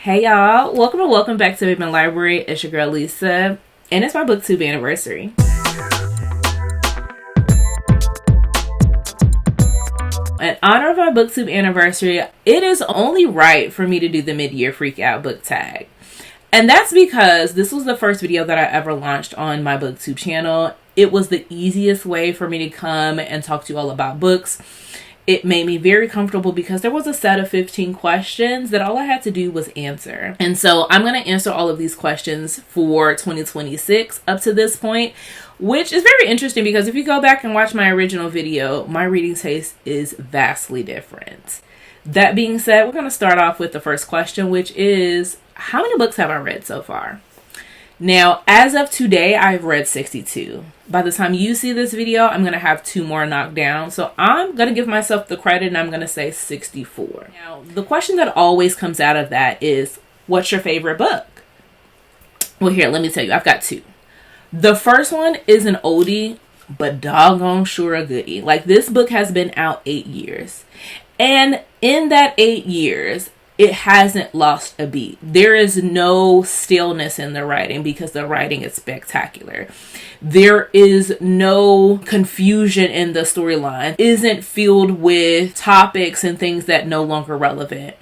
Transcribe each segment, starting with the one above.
Hey y'all, welcome back to Babeinlibrary. It's your girl Lisa, and it's my booktube anniversary. In honor of our booktube anniversary, it is only right for me to do the mid-year freak out book tag. And that's because this was the first video that I ever launched on my booktube channel. It was the easiest way for me to come and talk to you all about books. It made me very comfortable because there was a set of 15 questions that all I had to do was answer. And so I'm going to answer all of these questions for 2026 up to this point, which is very interesting because if you go back and watch my original video, my reading taste is vastly different. That being said, we're going to start off with the first question, which is, how many books have I read so far? Now, as of today, I've read 62. By the time you see this video, I'm going to have 2 more knocked down. So I'm going to give myself the credit and I'm going to say 64. Now, the question that always comes out of that is, what's your favorite book? Well, here, let me tell you, I've got 2. The first one is an oldie, but doggone sure a goodie. Like, this book has been out 8 years. And in that 8 years, it hasn't lost a beat. There is no staleness in the writing because the writing is spectacular. There is no confusion in the storyline. Isn't filled with topics and things that no longer relevant.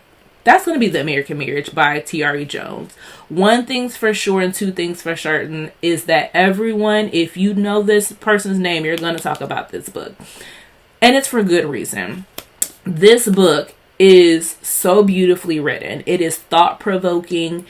That's going to be The American Marriage by T.R.E. Jones. One thing's for sure and 2 things for certain is that everyone, if you know this person's name, you're going to talk about this book. And it's for good reason. This book is so beautifully written. It is thought-provoking.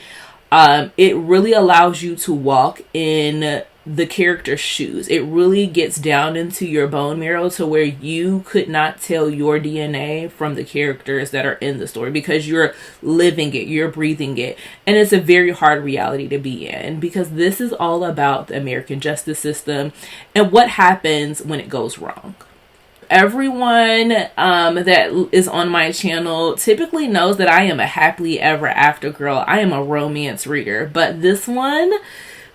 It really allows you to walk in the character's shoes. It really gets down into your bone marrow to where you could not tell your DNA from the characters that are in the story because you're living it, you're breathing it. And it's a very hard reality to be in because this is all about the American justice system and what happens when it goes wrong. Everyone that is on my channel typically knows that I am a happily ever after girl. I am a romance reader, but this one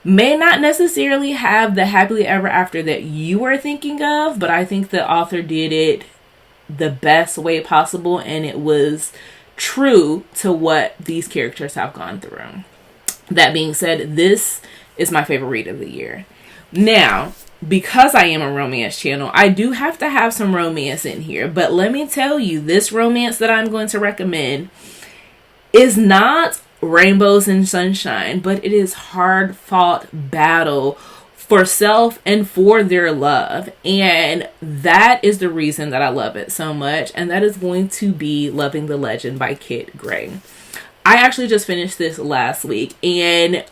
may not necessarily have the happily ever after that you are thinking of, but I think the author did it the best way possible, and it was true to what these characters have gone through. That being said, this is my favorite read of the year. Now, because I am a romance channel, I do have to have some romance in here. But let me tell you, this romance that I'm going to recommend is not rainbows and sunshine, but it is hard-fought battle for self and for their love. And that is the reason that I love it so much. And that is going to be Loving the Legend by Kit Gray. I actually just finished this last week. And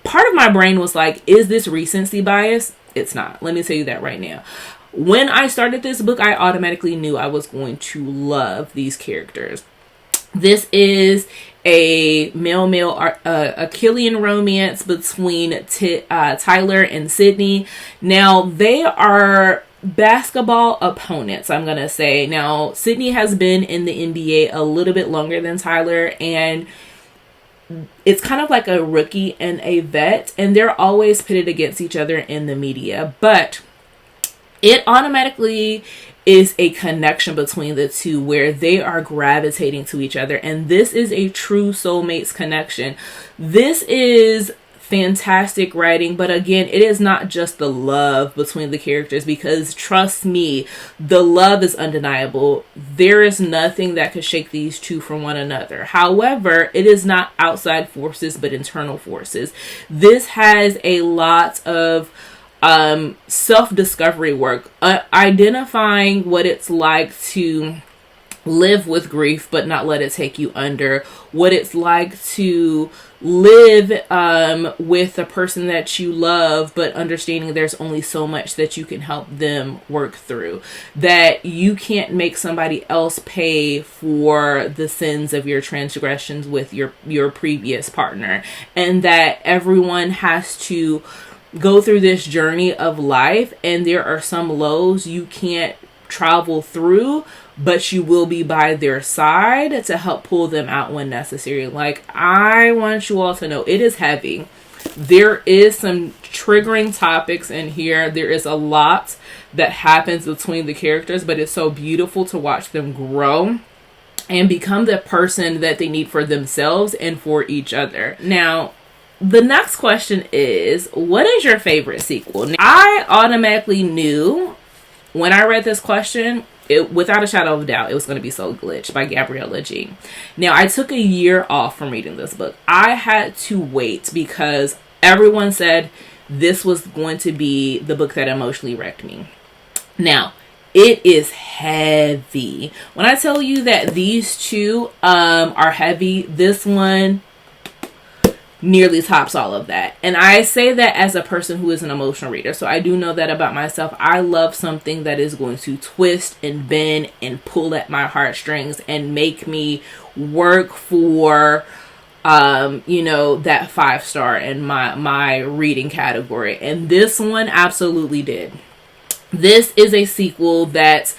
part of my brain was like, is this recency bias? It's not. Let me tell you that right now. When I started this book, I automatically knew I was going to love these characters. This is a male-male Achillean romance between Tyler and Sydney. Now, they are basketball opponents, I'm going to say. Now, Sydney has been in the NBA a little bit longer than Tyler, and it's kind of like a rookie and a vet, and they're always pitted against each other in the media. But it automatically is a connection between the two where they are gravitating to each other. And this is a true soulmates connection. This is fantastic writing, but again, it is not just the love between the characters because trust me, the love is undeniable. There is nothing that could shake these two from one another. However, it is not outside forces but internal forces. This has a lot of self-discovery work, identifying what it's like to live with grief but not let it take you under, what it's like to live with the person that you love but understanding there's only so much that you can help them work through, that you can't make somebody else pay for the sins of your transgressions with your previous partner, and that everyone has to go through this journey of life, and there are some lows you can't travel through, but you will be by their side to help pull them out when necessary. Like, I want you all to know it is heavy. There is some triggering topics in here. There is a lot that happens between the characters, but it's so beautiful to watch them grow and become the person that they need for themselves and for each other. Now, the next question is, what is your favorite sequel? Now, I automatically knew when I read this question, without a shadow of a doubt, it was going to be Soul Glitch by Gabriella G. Now, I took a year off from reading this book. I had to wait because everyone said this was going to be the book that emotionally wrecked me. Now, it is heavy. When I tell you that these two are heavy, this one nearly tops all of that. And I say that as a person who is an emotional reader. So I do know that about myself. I love something that is going to twist and bend and pull at my heartstrings and make me work for that 5-star in my reading category. And this one absolutely did. This is a sequel that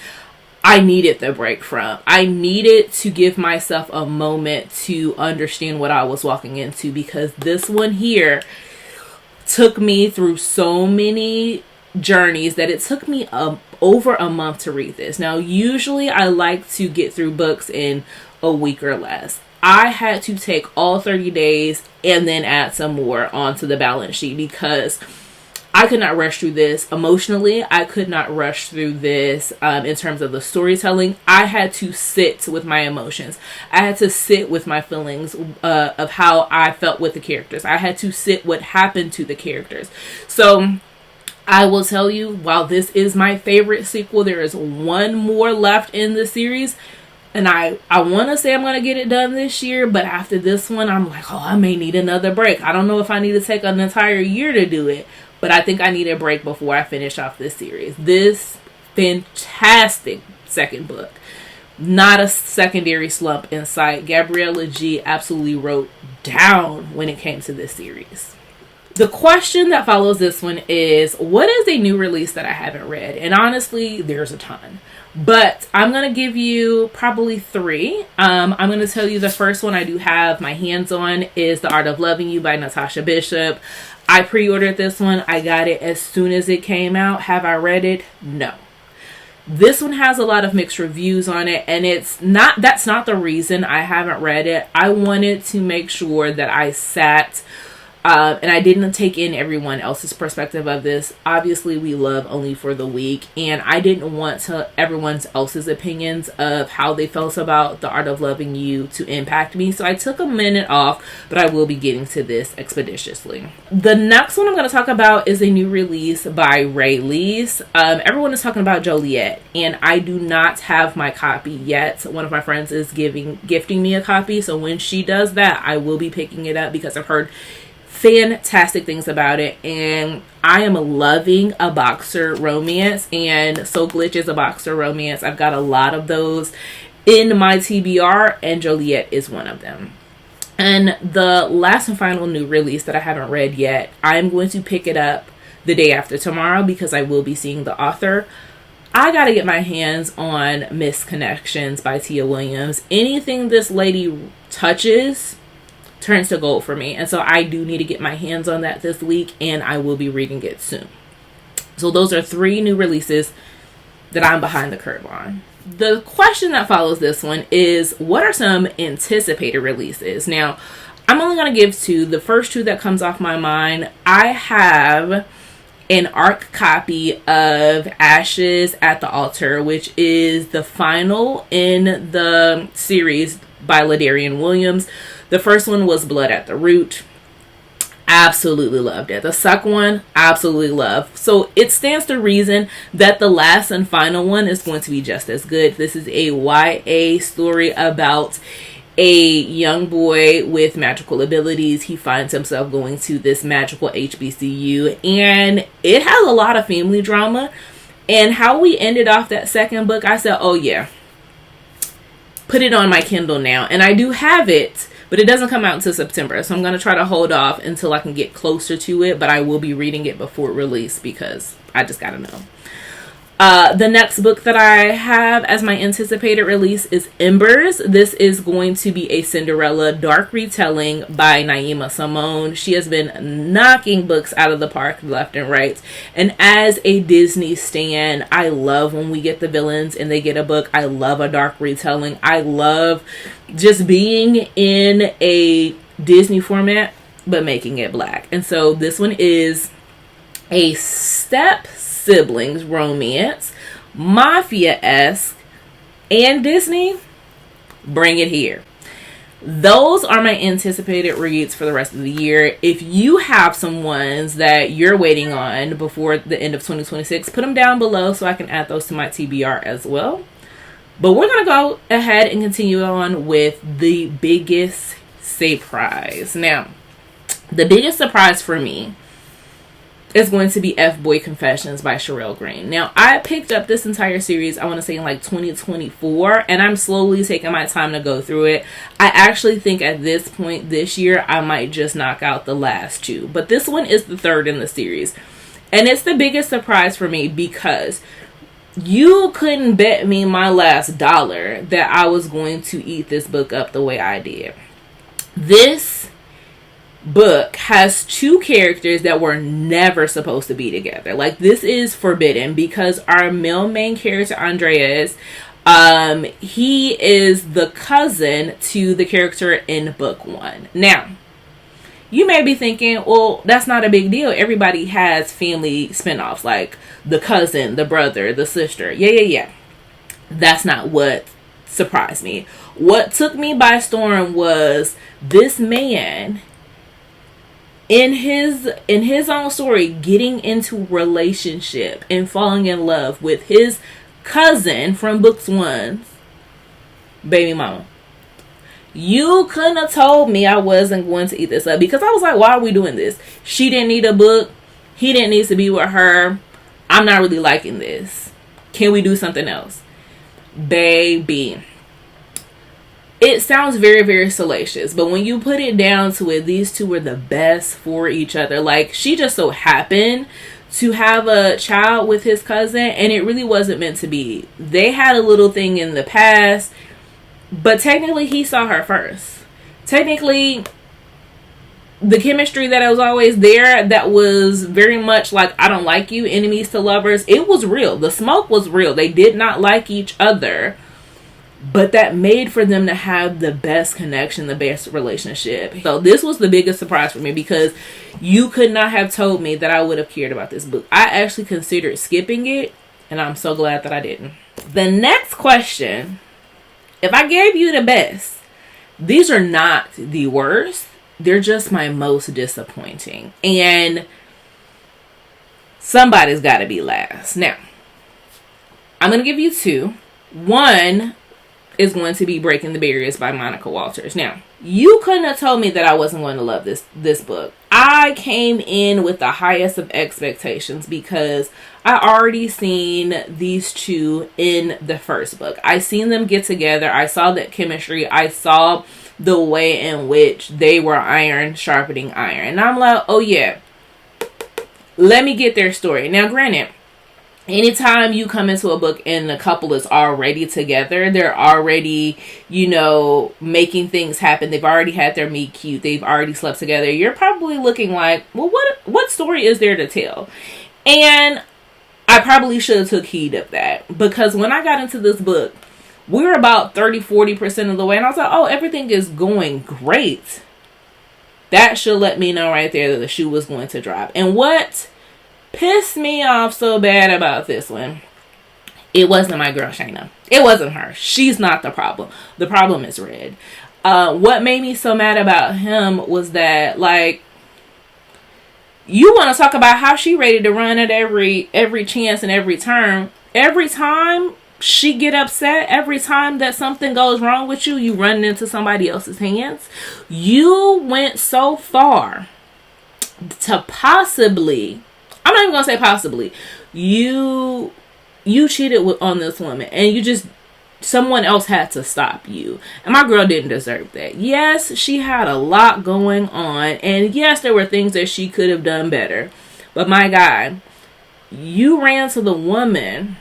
I needed the break from. I needed to give myself a moment to understand what I was walking into, because this one here took me through so many journeys that it took me over a month to read this. Now, usually I like to get through books in a week or less. I had to take all 30 days and then add some more onto the balance sheet because I could not rush through this emotionally. I could not rush through this in terms of the storytelling. I had to sit with my emotions. I had to sit with my feelings of how I felt with the characters. I had to sit what happened to the characters. So I will tell you, while this is my favorite sequel, there is one more left in the series. And I want to say I'm going to get it done this year, but after this one, I'm like, I may need another break. I don't know if I need to take an entire year to do it, but I think I need a break before I finish off this series. This fantastic second book. Not a secondary slump in sight. Gabriella G absolutely wrote down when it came to this series. The question that follows this one is, what is a new release that I haven't read? And honestly, there's a ton. But I'm going to give you probably 3. I'm going to tell you the first one I do have my hands on is The Art of Loving You by Natasha Bishop. I pre-ordered this one. I got it as soon as it came out. Have I read it? No. This one has a lot of mixed reviews on it, and that's not the reason I haven't read it. I wanted to make sure that I sat and I didn't take in everyone else's perspective of this. Obviously, we love Only for the Weak, and I didn't want everyone else's opinions of how they felt about The Art of Loving You to impact me. So I took a minute off, but I will be getting to this expeditiously. The next one I'm going to talk about is a new release by Ray Lees. Everyone is talking about Joliet, and I do not have my copy yet. One of my friends is gifting me a copy, so when she does that, I will be picking it up because I've heard fantastic things about it, and I am loving a boxer romance, and Soul Glitch is a boxer romance. I've got a lot of those in my TBR, and Joliet is one of them. And the last and final new release that I haven't read yet, I'm going to pick it up the day after tomorrow because I will be seeing the author. I gotta get my hands on Misconnections by Tia Williams. Anything this lady touches turns to gold for me, and so I do need to get my hands on that this week, and I will be reading it soon. So those are 3 new releases that I'm behind the curve on. The question that follows this one is, what are some anticipated releases? Now, I'm only going to give 2. The first 2 that comes off my mind, I have an ARC copy of Ashes at the Altar, which is the final in the series by Ladarian Williams. The first one was Blood at the Root. Absolutely loved it. The second one, absolutely loved. So it stands to reason that the last and final one is going to be just as good. This is a YA story about a young boy with magical abilities. He finds himself going to this magical HBCU, and it has a lot of family drama. And how we ended off that second book, I said, oh yeah, put it on my Kindle now. And I do have it, but it doesn't come out until September. So I'm going to try to hold off until I can get closer to it. But I will be reading it before it release because I just got to know. The next book that I have as my anticipated release is Embers. This is going to be a Cinderella dark retelling by Naima Simone. She has been knocking books out of the park left and right. And as a Disney stan, I love when we get the villains and they get a book. I love a dark retelling. I love just being in a Disney format, but making it black. And so this one is a step siblings romance, mafia-esque, and Disney, bring it here. Those are my anticipated reads for the rest of the year. If you have some ones that you're waiting on before the end of 2026, put them down below so I can add those to my TBR as well. But we're going to go ahead and continue on with the biggest surprise. Now, the biggest surprise for me is going to be F-Boy Confessions by Sherelle Green. Now, I picked up this entire series, I want to say in like 2024, and I'm slowly taking my time to go through it. I actually think at this point this year, I might just knock out the last two. But this one is the third in the series. And it's the biggest surprise for me because you couldn't bet me my last dollar that I was going to eat this book up the way I did. This book has two characters that were never supposed to be together. Like, this is forbidden because our male main character, Andreas, he is the cousin to the character in book one. Now, you may be thinking, well, that's not a big deal. Everybody has family spinoffs, like the cousin, the brother, the sister. Yeah. That's not what surprised me. What took me by storm was this man, in his own story, getting into relationship and falling in love with his cousin from books one's baby mama. You couldn't have told me I wasn't going to eat this up, because I was like, why are we doing this? She didn't need a book. He didn't need to be with her. I'm not really liking this. Can we do something else? Baby. It sounds very, very salacious, but when you put it down to it, these two were the best for each other. Like, she just so happened to have a child with his cousin, and it really wasn't meant to be. They had a little thing in the past, but technically he saw her first. Technically, the chemistry that was always there, that was very much like, I don't like you, enemies to lovers, it was real. The smoke was real. They did not like each other. But that made for them to have the best connection, the best relationship. So this was the biggest surprise for me, because you could not have told me that I would have cared about this book. I actually considered skipping it, and I'm so glad that I didn't. The next question, if I gave you the best, these are not the worst. They're just my most disappointing. And somebody's got to be last. Now, I'm going to give you two. One is going to be Breaking the Barriers by Monica Walters. Now, you couldn't have told me that I wasn't going to love this book. I came in with the highest of expectations because I already seen these two in the first book. I seen them get together. I saw that chemistry. I saw the way in which they were iron sharpening iron. And I'm like, oh yeah, let me get their story. Now, granted, anytime you come into a book and the couple is already together, they're already, making things happen. They've already had their meet cute. They've already slept together. You're probably looking like, well, what story is there to tell? And I probably should have took heed of that, because when I got into this book, we were about 30-40% of the way, and I was like, oh, everything is going great. That should let me know right there that the shoe was going to drop. And what pissed me off so bad about this one, it wasn't my girl Shayna. It wasn't her. She's not the problem. The problem is Red. What made me so mad about him was that, like, you want to talk about how she ready to run at every chance and every turn. Every time she get upset, every time that something goes wrong with you, you run into somebody else's hands. You went so far to possibly, I'm not even gonna say possibly, you cheated on this woman, and someone else had to stop you. And my girl didn't deserve that. Yes, she had a lot going on, and yes, there were things that she could have done better. But my God, you ran to the woman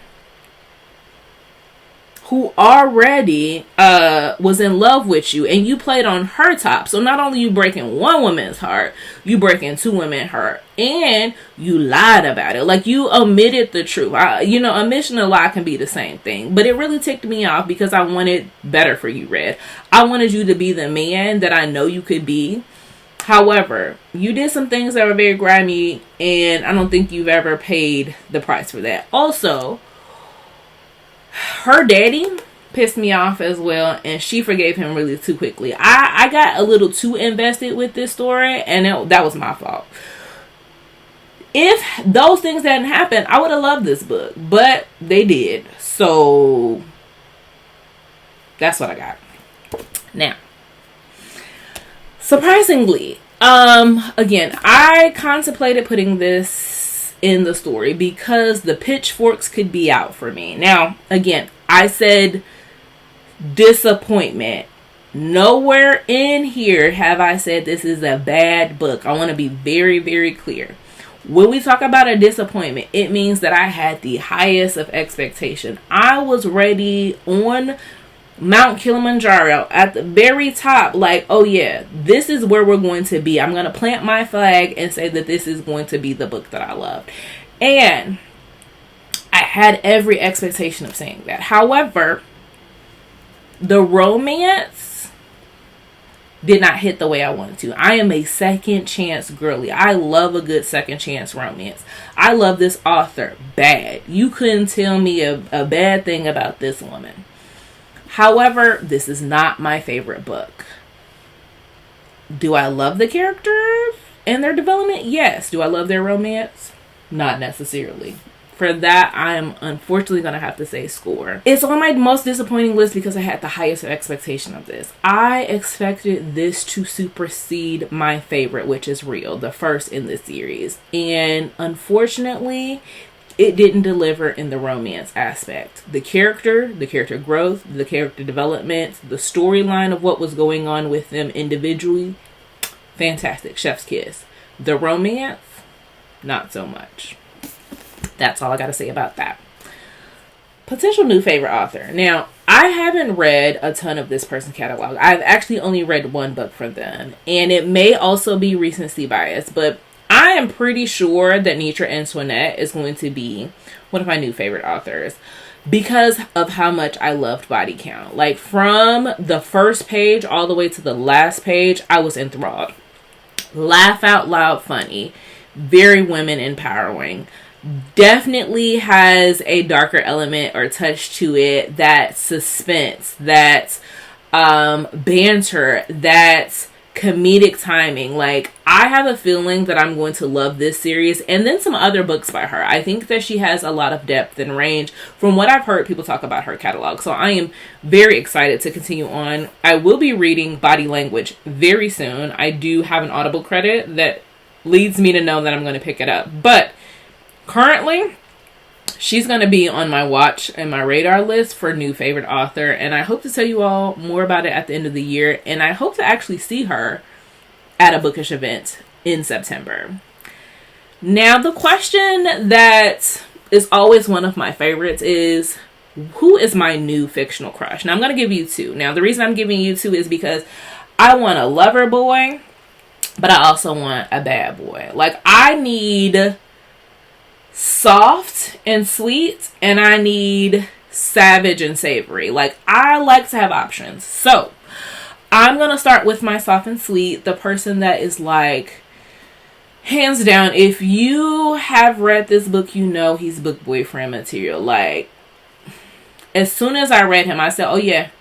who already was in love with you, and you played on her top. So not only you breaking one woman's heart, you breaking two women's heart, and you lied about it. Like, you omitted the truth. Omission and lie can be the same thing, but it really ticked me off because I wanted better for you, Red. I wanted you to be the man that I know you could be. However, you did some things that were very grimy, and I don't think you've ever paid the price for that. Also, her daddy pissed me off as well, and she forgave him really too quickly. I got a little too invested with this story, and that was my fault. If those things hadn't happened, I would have loved this book, but they did. So that's what I got. Now, surprisingly, again, I contemplated putting this in the story because the pitchforks could be out for me. Now, again, I said disappointment. Nowhere in here have I said this is a bad book. I want to be very, very clear. When we talk about a disappointment, it means that I had the highest of expectation. I was ready on Mount Kilimanjaro at the very top, like, oh yeah, this is where we're going to be. I'm going to plant my flag and say that this is going to be the book that I love. And I had every expectation of saying that. However, the romance did not hit the way I wanted to. I am a second chance girly. I love a good second chance romance. I love this author bad. You couldn't tell me a bad thing about this woman. However, this is not my favorite book. Do I love the characters and their development? Yes. Do I love their romance? Not necessarily. For that, I'm unfortunately going to have to say score. It's on my most disappointing list because I had the highest expectation of this. I expected this to supersede my favorite, which is Real, the first in the series. And unfortunately, it didn't deliver in the romance aspect. The character growth, the character development, the storyline of what was going on with them individually, fantastic, chef's kiss. The romance, not so much. That's all I got to say about that. Potential new favorite author. Now, I haven't read a ton of this person's catalog. I've actually only read one book from them, and it may also be recency bias, but I am pretty sure that Nitra Antoinette is going to be one of my new favorite authors because of how much I loved Body Count. Like, from the first page all the way to the last page, I was enthralled. Laugh out loud funny. Very women empowering. Definitely has a darker element or touch to it. That suspense, that banter, that comedic timing. Like, I have a feeling that I'm going to love this series and then some other books by her. I think that she has a lot of depth and range from what I've heard people talk about her catalog. So I am very excited to continue on. I will be reading Body Language very soon. I do have an Audible credit that leads me to know that I'm going to pick it up. But currently, she's going to be on my watch and my radar list for new favorite author. And I hope to tell you all more about it at the end of the year. And I hope to actually see her at a bookish event in September. Now, the question that is always one of my favorites is, who is my new fictional crush? Now, I'm going to give you two. Now, the reason I'm giving you two is because I want a lover boy, but I also want a bad boy. Like, I need soft and sweet, and I need savage and savory. Like, I like to have options. So I'm gonna start with my soft and sweet, the person that is like, hands down, if you have read this book, you know he's book boyfriend material. Like, as soon as I read him, I said, oh yeah,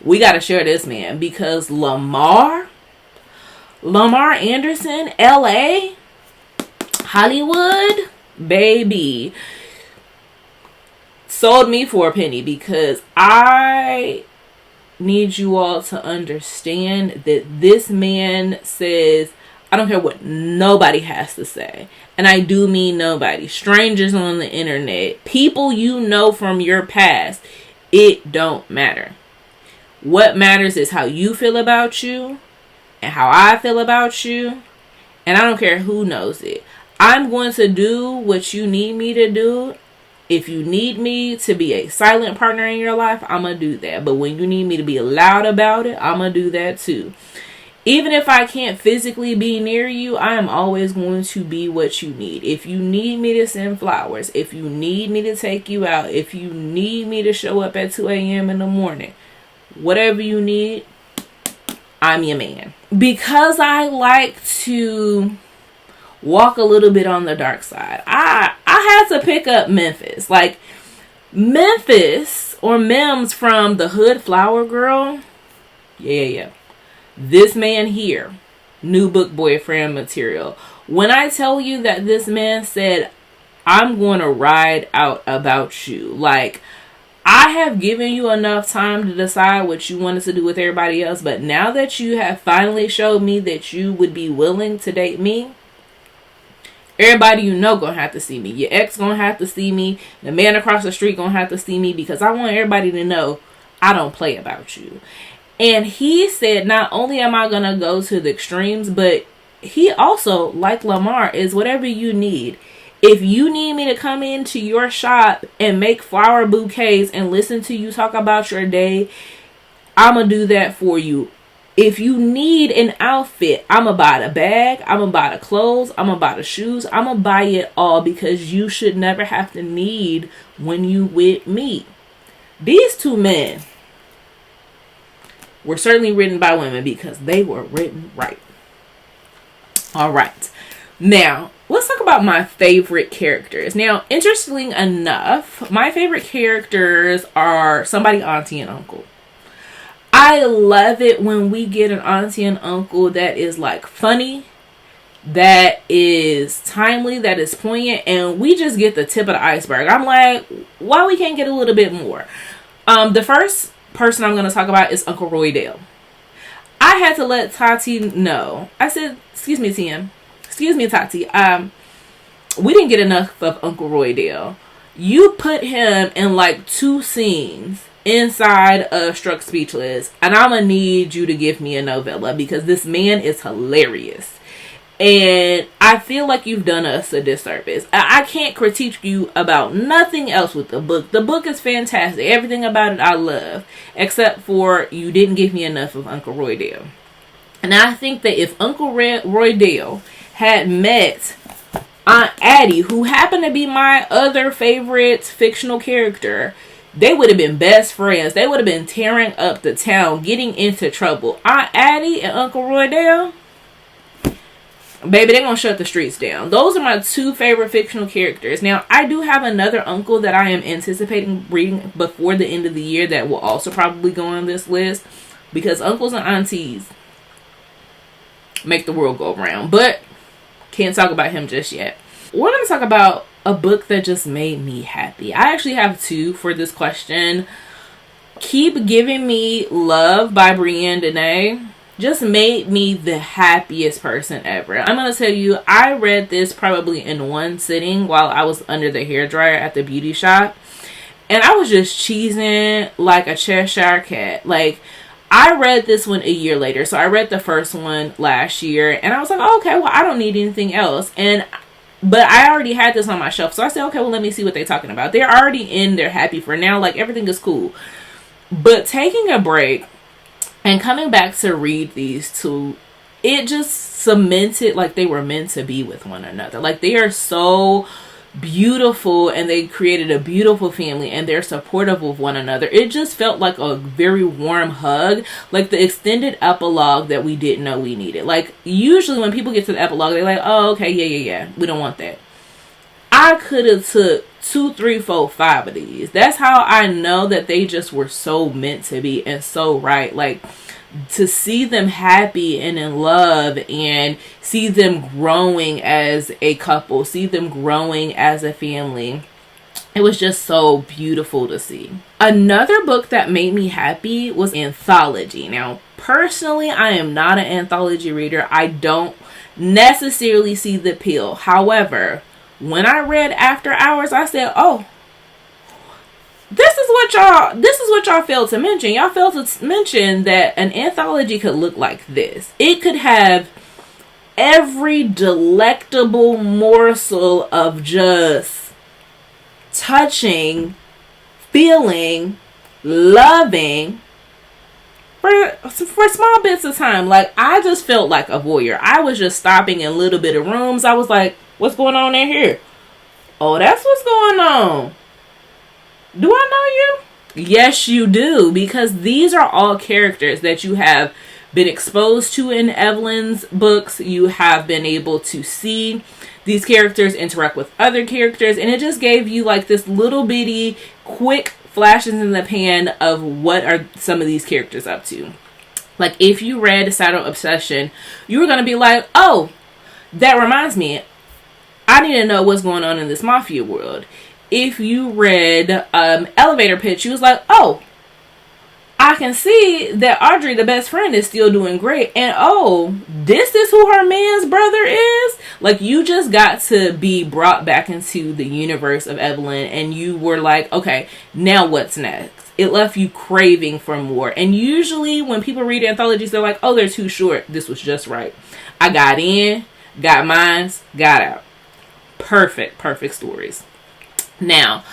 we gotta share this man, because Lamar Anderson, LA, Hollywood, baby, sold me for a penny, because I need you all to understand that this man says, I don't care what nobody has to say. And I do mean nobody. Strangers on the internet, people you know from your past, it don't matter. What matters is how you feel about you and how I feel about you. And I don't care who knows it. I'm going to do what you need me to do, If you need me to be a silent partner in your life, I'm going to do that. But when you need me to be loud about it, I'm going to do that too. Even if I can't physically be near you, I am always going to be what you need. If you need me to send flowers, if you need me to take you out, if you need me to show up at 2 a.m. in the morning, whatever you need, I'm your man. Because I like to walk a little bit on the dark side, I had to pick up Memphis. Like, Memphis, or Mims from the Hood Flower Girl. Yeah. This man here, new book boyfriend material. When I tell you that this man said, I'm going to ride out about you. Like, I have given you enough time to decide what you wanted to do with everybody else. But now that you have finally showed me that you would be willing to date me, everybody you know gonna have to see me. Your ex gonna have to see me. The man across the street gonna have to see me. Because I want everybody to know I don't play about you. And he said, not only am I going to go to the extremes, but he also, like Lamar, is whatever you need. If you need me to come into your shop and make flower bouquets and listen to you talk about your day, I'm going to do that for you. If you need an outfit, I'm going to buy the bag, I'm going to buy the clothes, I'm going to buy the shoes, I'm going to buy it all, because you should never have to need when you with me. These two men were certainly written by women, because they were written right. All right. Now, let's talk about my favorite characters. Now, interestingly enough, my favorite characters are somebody auntie and uncle. I love it when we get an auntie and uncle that is like funny, that is timely, that is poignant, and we just get the tip of the iceberg. I'm like, why we can't get a little bit more? The first person I'm going to talk about is Uncle Roydale. I had to let Tati know. I said, excuse me, Tim. Excuse me, Tati. We didn't get enough of Uncle Roydale. You put him in like 2 scenes inside of Struck Speechless, and I'm going to need you to give me a novella, because this man is hilarious. And I feel like you've done us a disservice. I can't critique you about nothing else with the book. The book is fantastic. Everything about it I love. Except for you didn't give me enough of Uncle Roydale. And I think that if Uncle Roydale had met Aunt Addie, who happened to be my other favorite fictional character, they would have been best friends. They would have been tearing up the town, getting into trouble. Aunt Addie and Uncle Roydale, baby, they're going to shut the streets down. Those are my 2 favorite fictional characters. Now, I do have another uncle that I am anticipating reading before the end of the year that will also probably go on this list, because uncles and aunties make the world go round. But can't talk about him just yet. We're going to talk about a book that just made me happy. I actually have 2 for this question. Keep Giving Me Love by Brienne Dene just made me the happiest person ever. I'm going to tell you, I read this probably in 1 sitting while I was under the hairdryer at the beauty shop. And I was just cheesing like a Cheshire cat. Like, I read this one a year later. So I read the first one last year. And I was like, oh, okay, well, I don't need anything else. But I already had this on my shelf. So I said, okay, well, let me see what they're talking about. They're already in there happy for now. Like, everything is cool. But taking a break and coming back to read these 2, it just cemented like they were meant to be with one another. Like, they are so beautiful, and they created a beautiful family, and they're supportive of one another. It just felt like a very warm hug, like the extended epilogue that we didn't know we needed. Like, usually when people get to the epilogue, they're like, oh, okay, yeah, we don't want that. I could have took 2, 3, 4, 5 of these. That's how I know that they just were so meant to be and so right. Like, to see them happy and in love, and see them growing as a couple, see them growing as a family. It was just so beautiful to see. Another book that made me happy was anthology. Now, personally, I am not an anthology reader. I don't necessarily see the appeal. However, when I read After Hours, I said, oh, this is what y'all failed to mention. Y'all failed to mention that an anthology could look like this. It could have every delectable morsel of just touching, feeling, loving for small bits of time. Like, I just felt like a voyeur. I was just stopping in little bit of rooms. I was like, what's going on in here? Oh, that's what's going on. Do I know you? Yes, you do, because these are all characters that you have been exposed to in Evelyn's books. You have been able to see these characters interact with other characters, and it just gave you like this little bitty quick flashes in the pan of what are some of these characters up to. Like, if you read Saddle Obsession, you were going to be like, oh, that reminds me, I need to know what's going on in this mafia world. If you read Elevator Pitch, you was like, oh, I can see that Audrey, the best friend, is still doing great. And oh, this is who her man's brother is? Like, you just got to be brought back into the universe of Evelyn, and you were like, okay, now what's next? It left you craving for more. And usually when people read anthologies, they're like, oh, they're too short. This was just right. I got in, got mines, got out. Perfect stories. Now,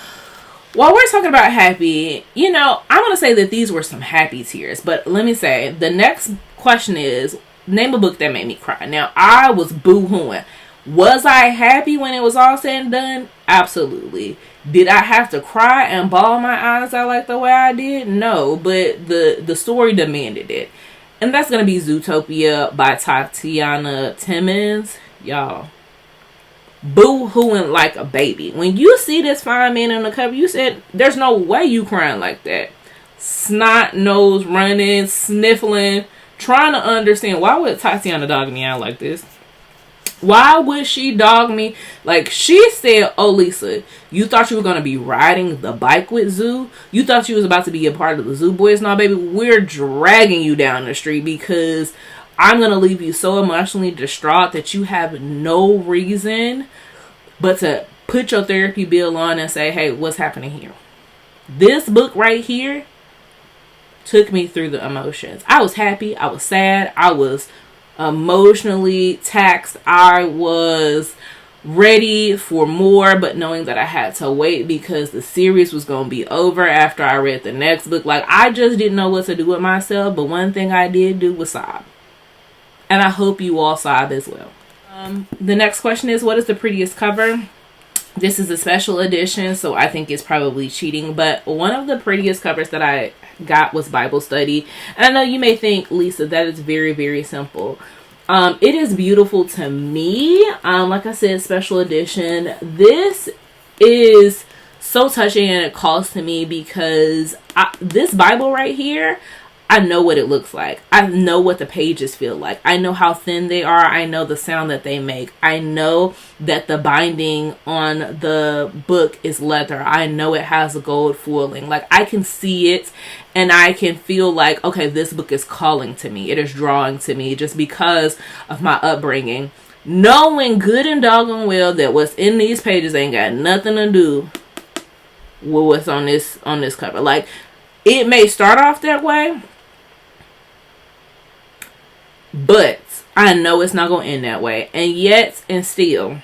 while we're talking about happy, you know, I want to say that these were some happy tears. But let me say, the next question is, name a book that made me cry. Now, I was boo-hooing. Was I happy when it was all said and done? Absolutely. Did I have to cry and bawl my eyes out like the way I did? No, but the story demanded it. And that's going to be Zootopia by Tatiana Timmons. Y'all, boo-hooing like a baby. When you see this fine man on the cover, you said, there's no way you crying like that. Snot nose running, sniffling, trying to understand, why would Tatiana dog me out like this? Why would she dog me? Like, she said, oh, Lisa, you thought you were going to be riding the bike with Zoo? You thought you was about to be a part of the Zoo Boys? No, baby, we're dragging you down the street because I'm going to leave you so emotionally distraught that you have no reason but to put your therapy bill on and say, hey, what's happening here? This book right here took me through the emotions. I was happy. I was sad. I was emotionally taxed. I was ready for more, but knowing that I had to wait because the series was going to be over after I read the next book. Like, I just didn't know what to do with myself, but one thing I did do was sob. And I hope you all sob as well. The next question is, what is the prettiest cover? This is a special edition, so I think it's probably cheating. But one of the prettiest covers that I got was Bible Study. And I know you may think, Lisa, that is very, very simple. It is beautiful to me. Like I said, special edition. This is so touching and it calls to me because this Bible right here, I know what it looks like. I know what the pages feel like. I know how thin they are. I know the sound that they make. I know that the binding on the book is leather. I know it has a gold foiling. Like, I can see it and I can feel like, okay, this book is calling to me. It is drawing to me just because of my upbringing. Knowing good and doggone well that what's in these pages ain't got nothing to do with what's on this cover. Like, it may start off that way, but I know it's not going to end that way. And yet, and still,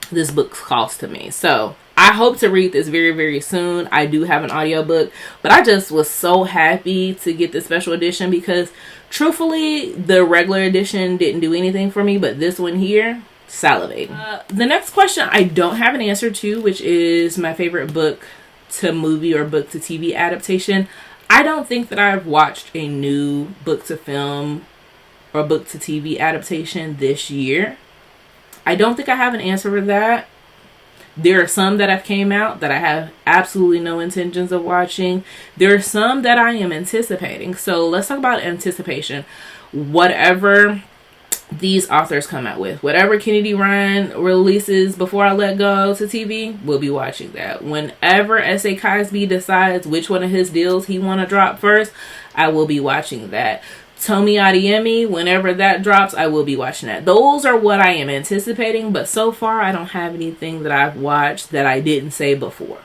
this book calls to me. So, I hope to read this very, very soon. I do have an audiobook. But I just was so happy to get the special edition because, truthfully, the regular edition didn't do anything for me. But this one here, salivating. The next question I don't have an answer to, which is my favorite book to movie or book to TV adaptation. I don't think that I've watched a new book to film or book to TV adaptation this year. I don't think I have an answer for that. There are some that have came out that I have absolutely no intentions of watching. There are some that I am anticipating. So let's talk about anticipation. Whatever these authors come out with, whatever Kennedy Ryan releases before I let go to TV, we'll be watching that. Whenever S.A. Cosby decides which one of his deals he want to drop first, I will be watching that. Tomi Adeyemi, whenever that drops, I will be watching that. Those are what I am anticipating, but so far I don't have anything that I've watched that I didn't say before.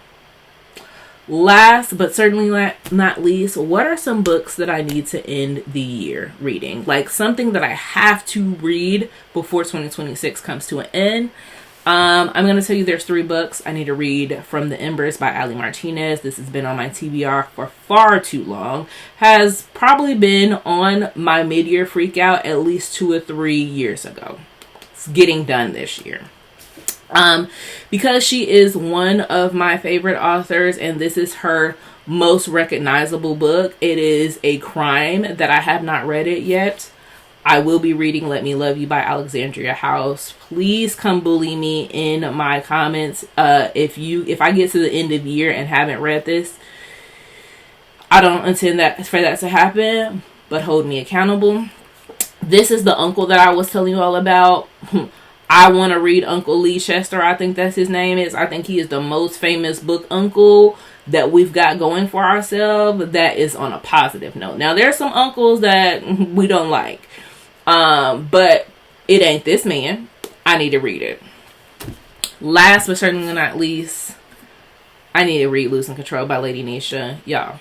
Last but certainly not least, what are some books that I need to end the year reading? Like something that I have to read before 2026 comes to an end. I'm going to tell you there's 3 books I need to read. From the Embers by Ali Martinez. This has been on my TBR for far too long. Has probably been on my mid-year freak out at least 2 or 3 years ago. It's getting done this year. Because she is one of my favorite authors and this is her most recognizable book. It is a crime that I have not read it yet. I will be reading Let Me Love You by Alexandria House. Please come bully me in my comments. If I get to the end of the year and haven't read this, I don't intend for that to happen, but hold me accountable. This is the uncle that I was telling you all about. I want to read Uncle Lee Chester. I think that's his name is. I think he is the most famous book uncle that we've got going for ourselves that is on a positive note. Now, there's some uncles that we don't like. But it ain't this man. I need to read it. Last but certainly not least, I need to read Losing Control by Lady Nisha. Y'all,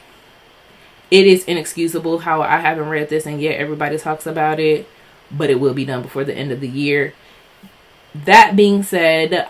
it is inexcusable how I haven't read this and yet everybody talks about it, but it will be done before the end of the year. That being said,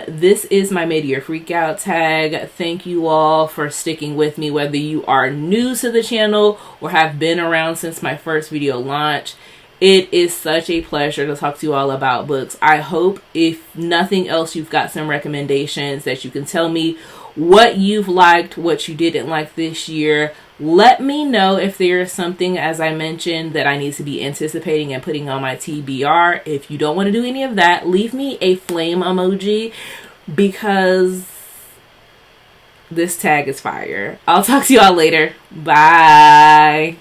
this is my mid-year freakout tag. Thank you all for sticking with me, whether you are new to the channel or have been around since my first video launch. It is such a pleasure to talk to you all about books. I hope, if nothing else, you've got some recommendations that you can tell me what you've liked, what you didn't like this year. Let me know if there is something, as I mentioned, that I need to be anticipating and putting on my TBR. If you don't want to do any of that, leave me a flame emoji because this tag is fire. I'll talk to you all later. Bye.